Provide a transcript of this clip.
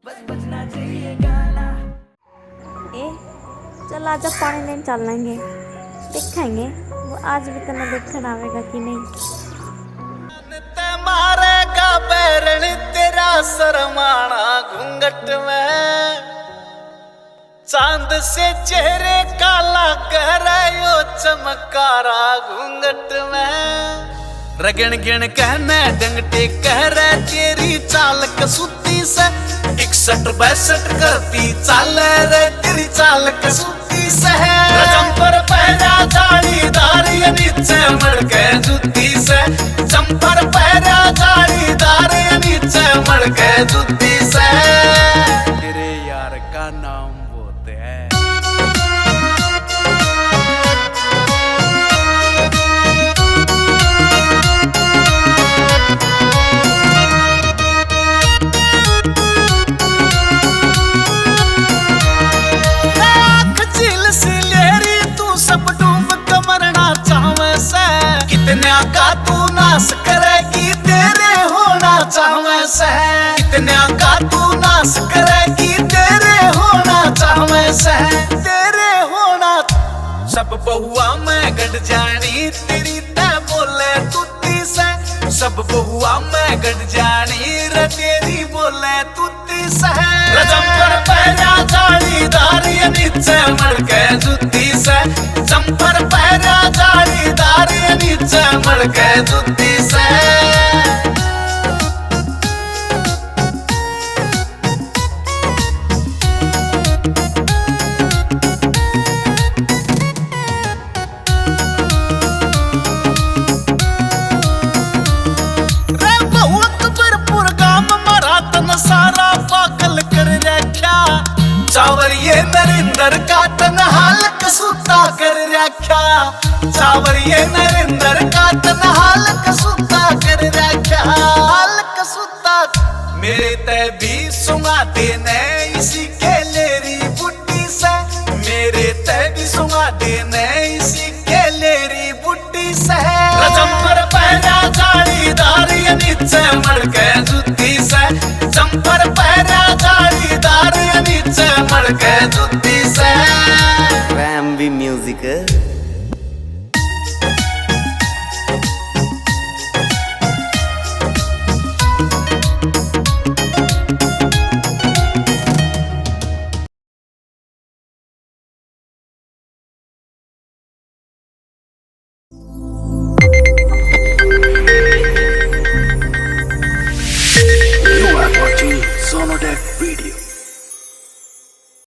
ए चल आजा पानी लेने चल लेंगे, देखेंगे वो आज भी तना देखने आवेगा कि नहीं। मारेगा बैरण तेरा शर्माना घूंघट में, चांद से चेहरे काला गहरायो चमकारा घूंघट में। रगण गिण कहना डंगटे कह रहे तेरी चाल कसूती से, 61-62 करती चाल रे तेरी चाल कसूती से। जंपर पहरा जालीदार ये नीचे मड़के जूती से, जंपर पहरा जालीदार ये नीचे मड़के जूती से। तेरे यार का नाम बोलते हैं सब डूब कमरना चाहवे से। कितना का तू नाश करेगी तेरे होना चाहवे से, कितना का तू नाश करेगी तेरे होना चाहवे से, तेरे होना। सब बहुआ में गड़ जानी तेरी ते बोले तुत्ती से, सब बहुआ में गड़ जानी रे तेरी बोले तुत्ती से। जंपर पहरा जालीदार ये नीचे मड़के जूती से, जंपर पहरा जालीदार ये नीचे मड़के जूती से। सारा पागल कर रख्या, चावरिये नरेंद्र का तनहाल कसूता कर रख्या, चावरिये नरेंद्र का तनहाल कसूता कर रख्या, हाल कसूता। मेरे ते भी सुना देने इसी के लेरी बुट्टी से, मेरे ते भी सुना देने इसी के लेरी बुट्टी से। जंपर पहरा जालीदार ये नीचे मड़के जूती से, जंपर पहरा जालीदार ये नीचे मड़के जूती से। रैम्बी music You are watching Sonodec video.